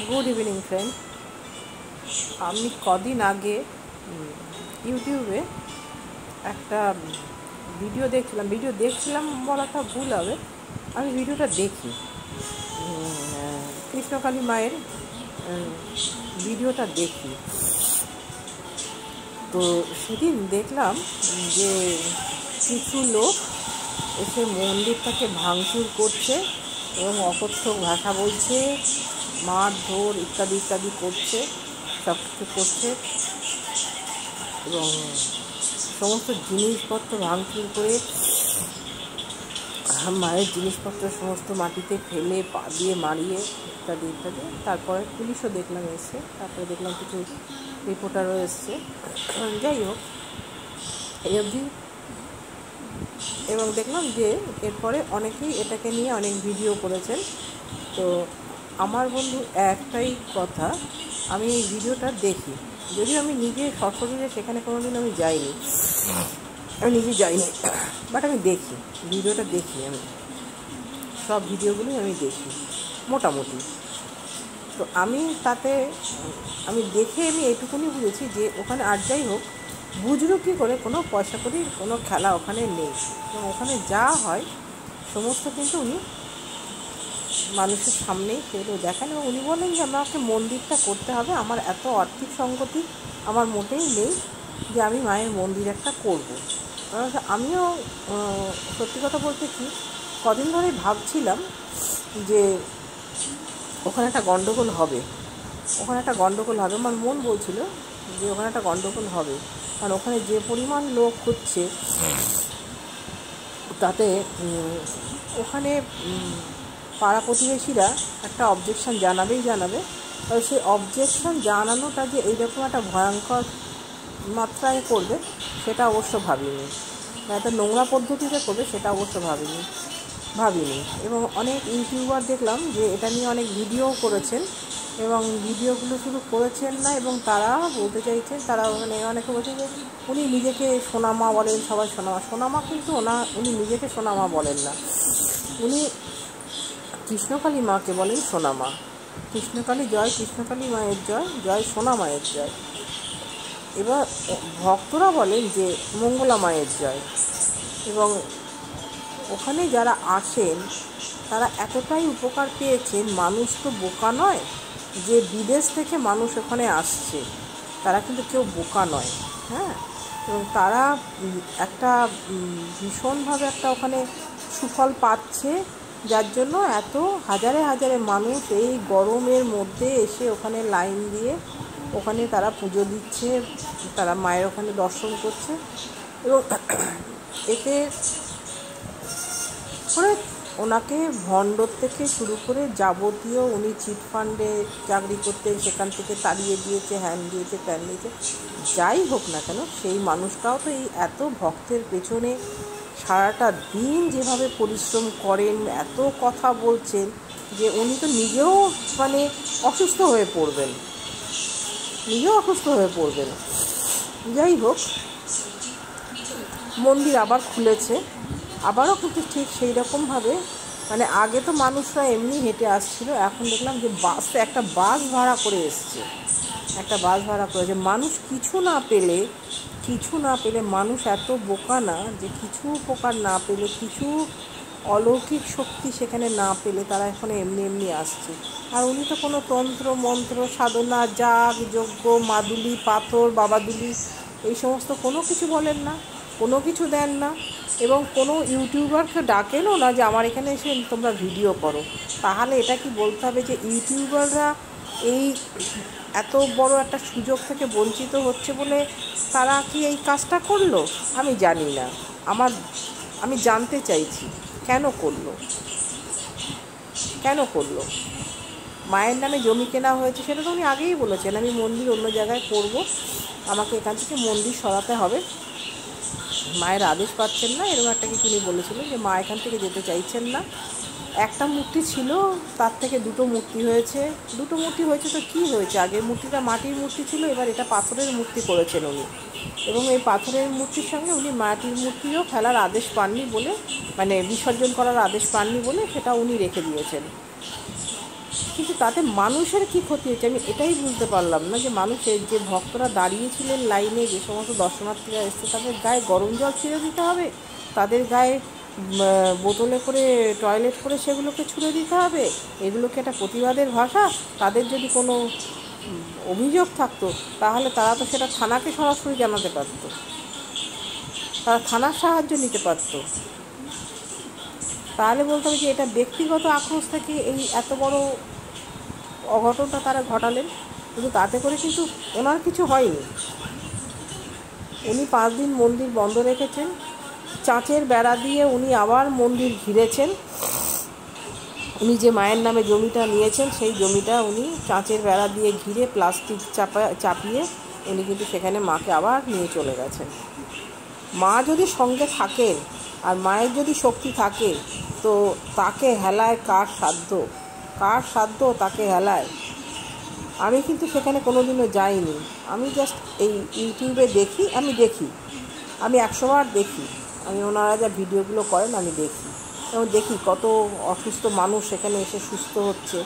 Good evening friend. আমি কদিন আগে ইউটিউবে একটা ভিডিও দেখছিলাম বলাটা ভুল হবে, আমি ভিডিওটা দেখি, কৃষ্ণকালী মায়ের ভিডিওটা দেখি। তো সেদিন দেখলাম যে কিছু লোক এসে মন্দিরটাকে ভাঙচুর করছে এবং অকথ্য ভাষা বলছে, মারধর ইত্যাদি ইত্যাদি করছে, সব কিছু করছে এবং সমস্ত জিনিসপত্র ভাঙচুর করে মায়ের জিনিসপত্র সমস্ত মাটিতে ফেলে পা দিয়ে মারিয়ে ইত্যাদি ইত্যাদি। তারপরে পুলিশও দেখলাম এসছে, তারপরে দেখলাম কিছু রিপোর্টারও এসছে। যাই হোক, এই অবধি। এবং দেখলাম যে এরপরে অনেকেই এটাকে নিয়ে অনেক ভিডিও করেছেন। তো আমার বন্ধু একটাই কথা, আমি এই ভিডিওটা দেখি, যদিও আমি নিজে সশরীরে সেখানে কোনোদিন আমি যাইনি, বাট আমি দেখি ভিডিওটা, আমি সব ভিডিওগুলোই আমি দেখি মোটামুটি। তো আমি দেখে এইটুকুনি বুঝেছি যে ওখানে আর যাই হোক, বুঝলো কী করে কোনো পয়সা করির কোনো খেলা ওখানে নেই, এবং ওখানে যা হয় সমস্ত কিন্তু উনি মানুষের সামনেই সেগুলো দেখান। এবং উনি বলেন যে আমাকে মন্দিরটা করতে হবে, আমার এত আর্থিক সংগতি আমার মোটেই নেই যে আমি মায়ের মন্দির একটা করবো। আমিও সত্যি কথা বলতে কি, কদিন ধরে ভাবছিলাম যে ওখানে একটা গণ্ডগোল হবে, আমার মন বলছিল যে ওখানে একটা গণ্ডগোল হবে, কারণ ওখানে যে পরিমাণ লোক হচ্ছে তাতে ওখানে পাড়া প্রতিবেশীরা একটা অবজেকশন জানাবে। তবে সেই অবজেকশন জানানোটা যে এইরকম একটা ভয়ঙ্কর মাত্রায় করবে সেটা অবশ্য ভাবিনি, একটা নোংরা পদ্ধতিতে করবে সেটা অবশ্য ভাবিনি। এবং অনেক ইউটিউবার দেখলাম যে এটা নিয়ে অনেক ভিডিও করেছেন, এবং ভিডিওগুলো শুধু করেছেন না, এবং তারা বলতে চাইছেন, তারা অনেকে বলছেন যে উনি নিজেকে সোনামা বলেন, সবাই সোনামা, কিন্তু উনি নিজেকে সোনামা বলেন না, উনি কৃষ্ণকালী মাকে বলেন সোনামা। কৃষ্ণকালী জয়, কৃষ্ণকালী মায়ের জয়, জয় সোনা মায়ের জয়। এবার ভক্তরা বলেন যে মঙ্গলা মায়ের জয়। এবং ওখানে যারা আসেন তারা এতটাই উপকার পেয়েছেন, মানুষ তো বোকা নয় যে বিদেশ থেকে মানুষ ওখানে আসছে, তারা কিন্তু কেউ বোকা নয়, হ্যাঁ। এবং তারা একটা ভীষণভাবে একটা ওখানে সুফল পাচ্ছে, যার জন্য এত হাজারে হাজারে মানুষ এই গরমের মধ্যে এসে ওখানে লাইন দিয়ে ওখানে তারা পুজো দিচ্ছে, তারা মায়ের ওখানে দর্শন করছে। এবং এতে করে ওনাকে ভণ্ডর থেকে শুরু করে যাবতীয়, উনি চিটফান্ডে চাকরি করতেন, সেখান থেকে তাড়িয়ে দিয়েছে, হ্যান দিয়েছে, ত্যান দিয়েছে, যাই হোক না কেন, সেই মানুষটাও তো এই এত ভক্তের পেছনে সারাটা দিন যেভাবে পরিশ্রম করেন, এত কথা বলছেন যে উনি তো নিজেও অসুস্থ হয়ে পড়বেন। যাই হোক, মন্দির আবার খুলেছে, আবারও কিন্তু ঠিক সেই রকমভাবে, আগে তো মানুষরা এমনি হেঁটে আসছিল, এখন দেখলাম যে একটা বাস ভাড়া করে এসছে, মানুষ কিছু না পেলে মানুষ এত বোকা না যে কিছু উপকার না পেলে, কিছু অলৌকিক শক্তি সেখানে না পেলে তারা এখানে এমনি আসছে। আর উনি তো কোনো তন্ত্র মন্ত্র সাধনা, যাগ যজ্ঞ, মাদুলি পাথর, বাবাদুলি এই সমস্ত কোনো কিছু বলেন না, কোনো কিছু দেন না, এবং কোনো ইউটিউবারকে ডাকেনও না যে আমার এখানে এসে তোমরা ভিডিও করো। তাহলে এটা কি বলতে হবে যে ইউটিউবাররা এই এত বড় একটা সুযোগ থেকে বঞ্চিত হচ্ছে বলে তারা কি এই কাজটা করলো? আমি জানি না, আমি জানতে চাইছি কেন করলো। মায়ের নামে জমি কেনা হয়েছে, সেটা তো উনি আগেই বলেছেন, আমি মন্দির অন্য জায়গায় করব, আমাকে এখান থেকে মন্দির সরাতে হবে, মায়ের আদেশ পাচ্ছেন না, এরকম একটা কিছু উনি বলেছিলেন যে মা এখান থেকে যেতে চাইছেন না। একটা মূর্তি ছিল, তার থেকে দুটো মূর্তি হয়েছে তো কী হয়েছে, আগের মূর্তিটা মাটির মূর্তি ছিল, এবার এটা পাথরের মূর্তি করেছেন উনি। এবং এই পাথরের মূর্তির সঙ্গে উনি মাটির মূর্তিও ফেলার আদেশ পাননি বলে, বিসর্জন করার আদেশ পাননি বলে সেটা উনি রেখে দিয়েছেন। কিন্তু তাতে মানুষের কি ক্ষতি হচ্ছে আমি এটাই বুঝতে পারলাম না, যে মানুষের যে ভক্তরা দাঁড়িয়েছিলেন লাইনে, যে সমস্ত দর্শনার্থীরা এসছে, তাদের গায়ে গরম জল ছিঁড়ে দিতে হবে, তাদের গায়ে বোতলে করে টয়লেট করে সেগুলোকে ছুঁড়ে দিতে হবে, এগুলোকে একটা প্রতিবাদের ভাষা? তাদের যদি কোনো অভিযোগ থাকতো তাহলে তারা তো সেটা থানাকে সরাসরি জানাতে পারত, তারা থানার সাহায্য নিতে পারত। তাহলে বলতে হবে যে এটা ব্যক্তিগত আক্রোশ থেকে এই এত বড় অঘটনটা তারা ঘটালেন, কিন্তু তাতে করে কিন্তু ওনার কিছু হয়নি। উনি 5 দিন মন্দির বন্ধ রেখেছেন, চাঁচের বেড়া দিয়ে উনি আবার মন্দির ঘিরেছেন। উনি যে মায়ের নামে জমিটা নিয়েছেন সেই জমিটা উনি চাঁচের বেড়া দিয়ে ঘিরে প্লাস্টিক চাপিয়ে উনি কিন্তু সেখানে মাকে আবার নিয়ে চলে গেছেন। মা যদি সঙ্গে থাকেন আর মায়ের যদি শক্তি থাকে, তো তাকে হেলায় কার সাধ্য তাকে হেলায়? আমি কিন্তু সেখানে কোনোদিনও যাইনি, আমি জাস্ট এই ইউটিউবে দেখি, আমি 100 বার দেখি, আমি ওনারা যা ভিডিওগুলো করেন আমি দেখি, এবং দেখি কত অসুস্থ মানুষ সেখানে এসে সুস্থ হচ্ছে।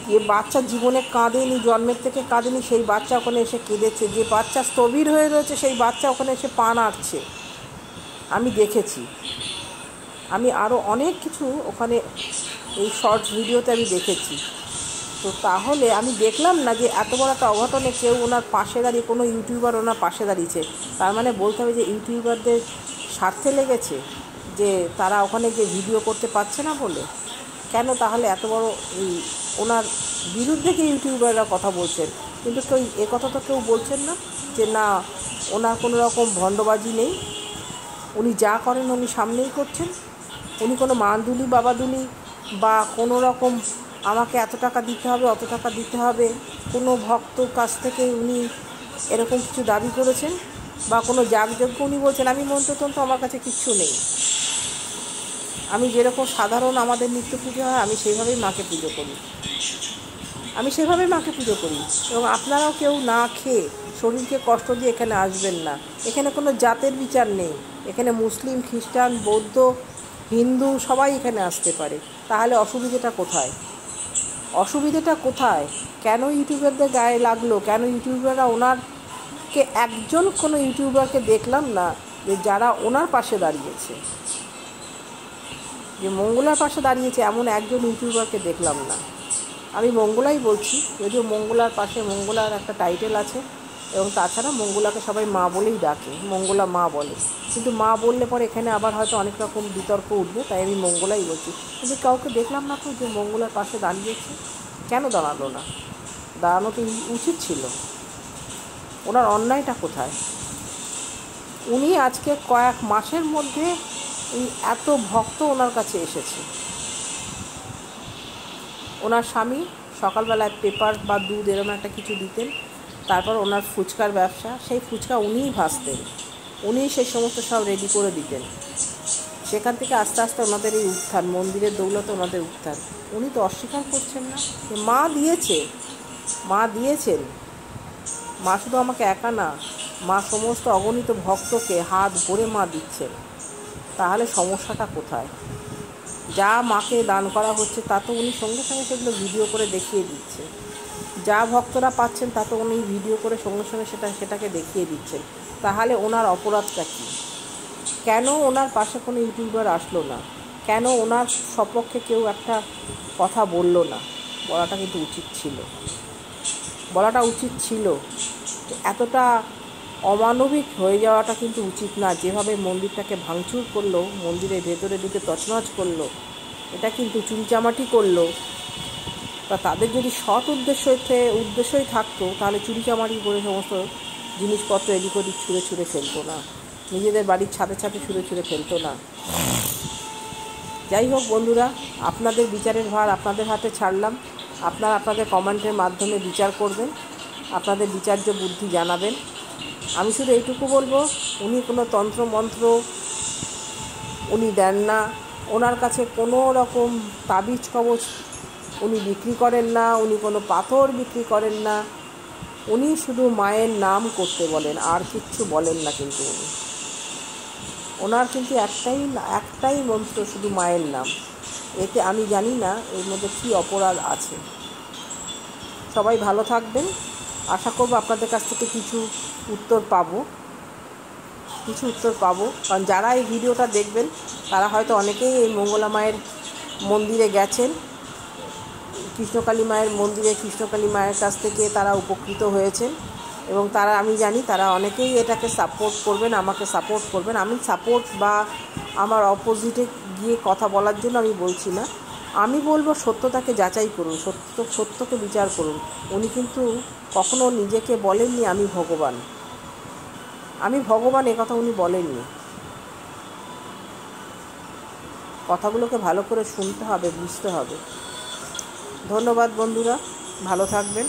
যে বাচ্চা জীবনে কাঁদেনি, জন্মের থেকে কাঁদেনি, সেই বাচ্চা ওখানে এসে কেঁদেছে। যে বাচ্চা স্থবির হয়ে রয়েছে সেই বাচ্চা ওখানে এসে পা নাড়ছে, আমি দেখেছি। আমি আরও অনেক কিছু ওখানে এই শর্টস ভিডিওতে আমি দেখেছি। তো তাহলে আমি দেখলাম না যে এত বড় একটা অঘটনে কেউ ওনার পাশে দাঁড়িয়ে, কোনো ইউটিউবার ওনার পাশে দাঁড়িয়েছে। তার মানে বলতে হবে যে ইউটিউবারদের স্বার্থে লেগেছে, যে তারা ওখানে গিয়ে ভিডিও করতে পারছে না বলে। কেন তাহলে এত বড় এই ওনার বিরুদ্ধে কি ইউটিউবাররা কথা বলছেন, কিন্তু কেউ এ কথা তো কেউ বলছেন না যে না ওনার কোনো রকম ভণ্ডবাজি নেই, উনি যা করেন উনি সামনেই করছেন, উনি কোনো মানদুলি বাবাদুলি বা কোনো রকম আমাকে এত টাকা দিতে হবে অত টাকা দিতে হবে কোনো ভক্তর কাছ থেকে উনি এরকম কিছু দাবি করেছেন, বা কোনো যাগযজ্ঞ উনি বলছেন আমি মন্ত্রতন্ত্র আমার কাছে কিচ্ছু নেই, আমি যেরকম সাধারণ আমাদের নিত্য পুজো হয় আমি সেইভাবেই মাকে পুজো করি, এবং আপনারাও কেউ না খেয়ে শরীরকে কষ্ট দিয়ে এখানে আসবেন না। এখানে কোনো জাতের বিচার নেই, এখানে মুসলিম, খ্রিস্টান, বৌদ্ধ, হিন্দু সবাই এখানে আসতে পারে। তাহলে অসুবিধাটা কোথায়? কেন ইউটিউবারদের গায়ে লাগলো? কেন ইউটিউবাররা ওনারকে কোনো ইউটিউবারকে দেখলাম না যে যারা ওনার পাশে দাঁড়িয়েছে, যে মঙ্গলার পাশে দাঁড়িয়েছে এমন একজন ইউটিউবারকে দেখলাম না। আমি মঙ্গলাই বলছি, যদিও মঙ্গলার পাশে মঙ্গলার একটা টাইটেল আছে, এবং তাছাড়া মঙ্গলাকে সবাই মা বলেই ডাকে, মঙ্গলা মা বলে, কিন্তু মা বললে পরে এখানে আবার হয়তো অনেক রকম বিতর্ক উঠবে, তাই আমি মঙ্গলাই বলছি। কিন্তু কাউকে দেখলাম না তো যে মঙ্গলার পাশে দাঁড়িয়েছে। কেন দাঁড়ালো না? দাঁড়ানো তো উচিত ছিল। ওনার অন্যায়টা কোথায়? উনি আজকে কয়েক মাসের মধ্যে এত ভক্ত ওনার কাছে এসেছে। ওনার স্বামী সকালবেলায় পেপার বা দুধ এরকম একটা কিছু দিতেন, তারপর ওনার ফুচকার ব্যবসা, সেই ফুচকা উনিই ভাজতেন, উনিই সেই সমস্ত সব রেডি করে দিতেন। সেখান থেকে আস্তে আস্তে ওনাদের এই উত্থান, মন্দিরের দৌলতে ওনাদের উত্থান। উনি তো অস্বীকার করছেন না, মা দিয়েছেন, মা শুধু আমাকে একা না, মা সমস্ত অগণিত ভক্তকে হাত ভরে মা দিচ্ছেন। তাহলে সমস্যাটা কোথায়? যা মাকে দান করা হচ্ছে তা তো উনি সঙ্গে সঙ্গে সেগুলো ভিডিও করে দেখিয়ে দিচ্ছে, যা ভক্তরা পাচ্ছেন তা তো উনি ভিডিও করে সঙ্গে সঙ্গে সেটাকে দেখিয়ে দিচ্ছেন। তাহলে ওনার অপরাধটা কী? কেন ওনার পাশে কোনো ইউটিউবার আসলো না? কেন ওনার সপক্ষে কেউ একটা কথা বলল না? বলাটা কিন্তু উচিত ছিল। এতটা অমানবিক হয়ে যাওয়াটা কিন্তু উচিত না। যেভাবে মন্দিরটাকে ভাঙচুর করলো, মন্দিরের ভেতরে ঢুকে তছনছ করলো, এটা কিন্তু চুরিচামাটি করলো। তা তাদের যদি সৎ উদ্দেশ্যই থাকতো তাহলে চুরিচামাটি করে সমস্ত জিনিসপত্র এদিক ওদিক ছুঁড়ে ফেলতো না, নিজেদের বাড়ির ছাদে ছুঁড়ে ফেলতো না। যাই হোক বন্ধুরা, আপনাদের বিচারের ভার আপনাদের হাতে ছাড়লাম। আপনাদের কমেন্টের মাধ্যমে বিচার করবেন, আপনাদের বিচার্য বুদ্ধি জানাবেন। আমি শুধু এইটুকু বলবো, উনি কোনো তন্ত্রমন্ত্র উনি দেন না, ওনার কাছে কোনো রকম তাবিজ কবচ উনি বিক্রি করেন না, উনি কোনো পাথর বিক্রি করেন না, উনি শুধু মায়ের নাম করতে বলেন, আর কিচ্ছু বলেন না। কিন্তু ওনার কিন্তু একটাই মন্ত্র, শুধু মায়ের নাম। এতে আমি জানি না এর মধ্যে কী অপরাধ আছে। সবাই ভালো থাকবেন। আশা করব আপনাদের কাছ থেকে কিছু উত্তর পাবো। কারণ যারা এই ভিডিওটা দেখবেন তারা হয়তো অনেকেই এই মঙ্গলা মায়ের মন্দিরে গেছেন, কৃষ্ণকালী মায়ের মন্দিরে কৃষ্ণকালী মায়ের কাছ থেকে তারা উপকৃত হয়েছেন, এবং তারা, আমি জানি তারা অনেকেই এটাকে সাপোর্ট করবেন, আমাকে সাপোর্ট করবেন। আমি সাপোর্ট বা আমার অপোজিটে গিয়ে কথা বলার জন্য আমি বলছি না। আমি বলবো সত্যতাকে যাচাই করুন, সত্যকে বিচার করুন। উনি কিন্তু কখনো নিজেকে বলেননি আমি ভগবান, এ কথা উনি বলেননি। কথাগুলোকে ভালো করে শুনতে হবে, বুঝতে হবে। ধন্যবাদ বন্ধুরা, ভালো থাকবেন।